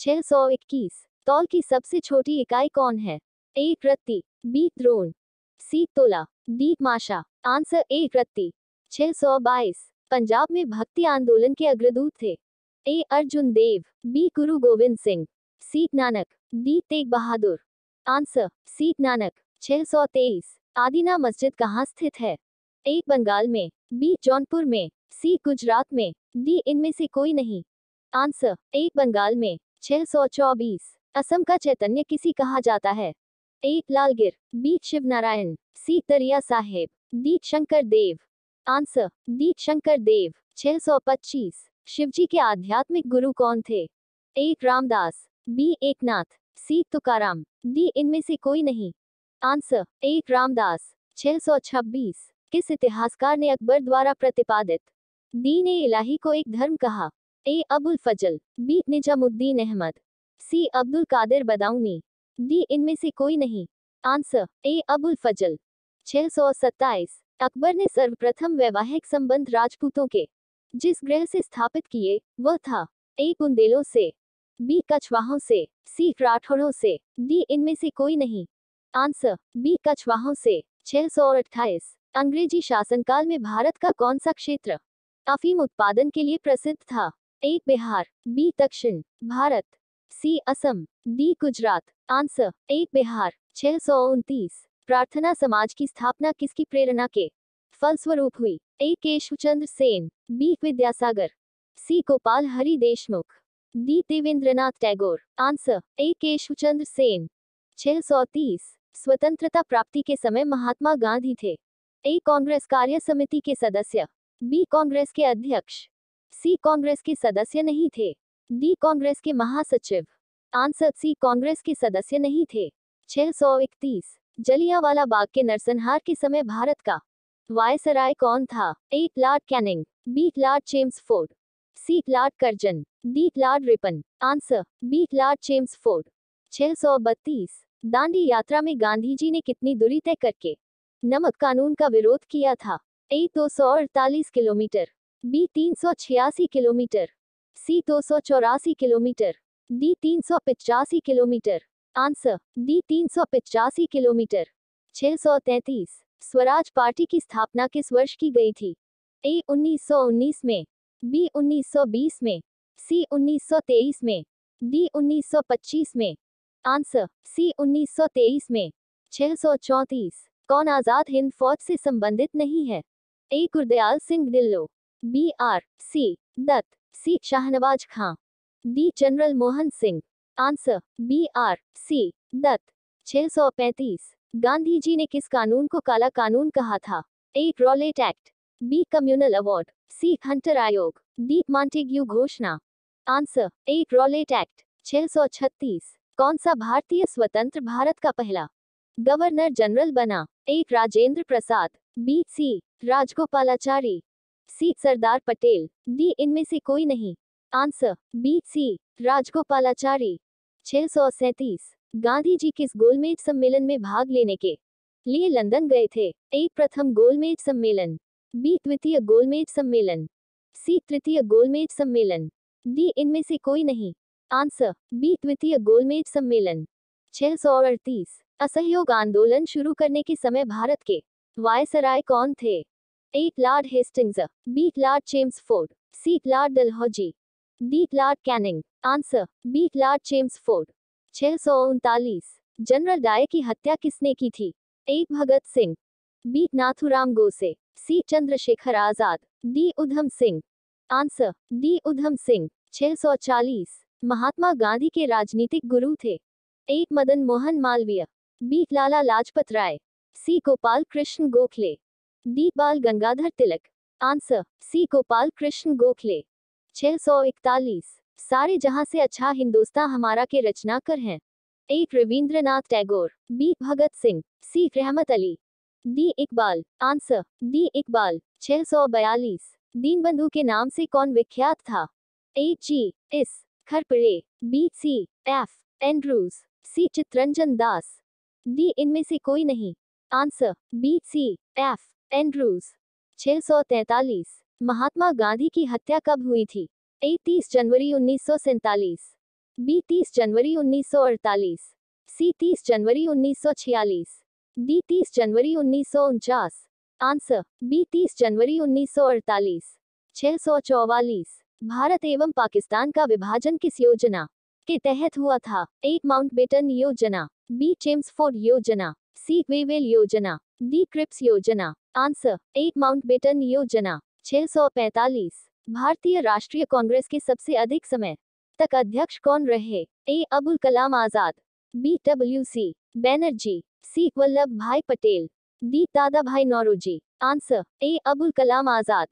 621। तौल की सबसे छोटी इकाई कौन है? ए रत्ती, बी द्रोण, सी तोला, डी माशा। आंसर ए रत्ती। 622। पंजाब में भक्ति आंदोलन के अग्रदूत थे? ए Arjun Dev, B Guru Gobind Singh, C Nanak, D Tegh Bahadur. Answer C Nanak. 623। Adina मस्जिद कहाँ स्थित है? ए बंगाल में, बी जौनपुर में, सी गुजरात में, डी इनमें से कोई नहीं। आंसर ए बंगाल में। 624। असम का चैतन्य किसी कहा जाता है? ए लालगिर, बी शिवनारायण, सी दरिया साहेब, डी शंकर देव। आंसर डी शंकर देव। 625। शिवजी के आध्यात्मिक गुरु कौन थे? ए रामदास, बी एकनाथ, सी तुकाराम, डी इनमें से कोई नहीं। Answer A Ramdas. 626। किस इतिहासकार ने अकबर द्वारा प्रतिपादित दीन ए इलाही को एक धर्म कहा? ए अबुल फजल, बी निजामुद्दीन अहमद, सी अब्दुल कादिर बदाऊनी, डी इनमें से कोई नहीं। आंसर ए अबुल फजल। 627। अकबर ने सर्वप्रथम वैवाहिक संबंध राजपूतों के जिस ग्रह से स्थापित किए वह था? ए बुंदेलों से, बी कछवाहों से, सी राठौड़ों से, डी इनमें से कोई नहीं। आंसर बी कछवाहों से। 628। अंग्रेजी शासनकाल में भारत का कौन सा क्षेत्र अफीम उत्पादन के लिए प्रसिद्ध था? ए बिहार, बी दक्षिण भारत, C Assam, D Gujarat. Answer A Bihar. 629। Prarthana समाज की स्थापना किसकी प्रेरणा के फलस्वरूप हुई? A Keshavchandra Sen, B Vidyasagar, C Gopal Hari Deshmukh, D Debendranath Tagore. Answer A Keshavchandra Sen. 630। स्वतंत्रता प्राप्ति के समय महात्मा गांधी थे? ए कांग्रेस कार्य समिति के सदस्य, बी कांग्रेस के अध्यक्ष, सी कांग्रेस के सदस्य नहीं थे, डी कांग्रेस के महासचिव। आंसर सी कांग्रेस के सदस्य नहीं थे। 631। जलियांवाला बाग के नरसंहार के समय भारत का वायसराय कौन था? A lord Canning, B Lord Chelmsford, C lord Curzon, D lord Ripon. Answer B Lord Chelmsford. 632। Dandi यात्रा में गांधी जी ने कितनी दूरी तय करके नमक कानून का विरोध किया था? ए 248 किलोमीटर, बी 386 किलोमीटर, सी 284 kilometre, D 385 kilometre. Answer D 385 kilometre. 633। Swaraj party की स्थापना किस वर्ष की गई थी? ए 1919 में, बी 1920 में, सी 1923 में, डी 1925 में। आंसर सी 1923 में। 634। कौन आजाद हिंद फौज से संबंधित नहीं है? A Gurdayal Singh Dhillon, B R C Dutt, C Shahnawaz Khan, D general Mohan Singh. Answer B R C Dutt. 635। Gandhi ji ने किस कानून को काला कानून कहा था? A Rowlatt act, B communal award, C Hunter आयोग, डी मॉन्टेग्यू घोषणा। Answer A Rowlatt act. 636। कौन सा भारतीय स्वतंत्र भारत का पहला गवर्नर जनरल बना? A Rajendra Prasad, B C Rajagopalachari, C Sardar Patel, D इनमें से कोई नहीं। Answer B C Rajagopalachari. 637। Gandhi ji किस गोलमेज सम्मेलन में भाग लेने के लिए लंदन गए थे? ए प्रथम गोलमेज सम्मेलन, बी द्वितीय गोलमेज सम्मेलन, सी तृतीय गोलमेज सम्मेलन, डी इनमें से कोई नहीं। आंसर बी द्वितीय गोलमेज सम्मेलन। 638। असहयोग आंदोलन शुरू करने के समय भारत के वायसराय कौन थे? A Lord Hastings, B Lord Chelmsford, C Lord Dalhousie, D Lord Canning. Answer B Lord Chelmsford. 639। General Dyer की हत्या किसने की थी? A Bhagat Singh, B Nathuram Godse, C Chandrashekhar Azad, D Udham Singh. Answer D Udham Singh. 640। Mahatma Gandhi के राजनीतिक गुरु थे? A Madan Mohan Malviya, B Lala Lajpat Rai, C Gopal Krishna Gokhale, D Bal Gangadhar Tilak. Answer C Gopal Krishna Gokhale. 641। सारे जहां से अच्छा हिंदुस्तान हमारा के रचनाकार हैं? A Rabindranath Tagore, B Bhagat Singh, C Rahmat Ali, D Iqbal. Answer D Iqbal. 642। Deenbandhu के नाम से कौन विख्यात था? A G S Khaparde, B C F Andrews, C Chittaranjan Das, D इनमें से कोई नहीं। Answer B C F Andrews. 643। Mahatma Gandhi की हत्या कब हुई थी? ए 30 जनवरी 1947, बी 30 जनवरी 1948, सी 30 जनवरी 1946, डी 30 जनवरी 1949। आंसर बी 30 जनवरी 1948। 644। भारत एवं पाकिस्तान का विभाजन किस योजना के तहत हुआ था? ए माउंटबेटन योजना, बी चेम्सफोर्ड योजना, सी वेवेल योजना, डी क्रिप्स योजना। आंसर ए माउंटबेटन योजना। 645। भारतीय राष्ट्रीय कांग्रेस के सबसे अधिक समय तक अध्यक्ष कौन रहे? A Abul Kalam Azad, B W C. Banerjee, C Vallabhbhai Patel, D Dadabhai Naoroji. Answer A Abul Kalam Azad.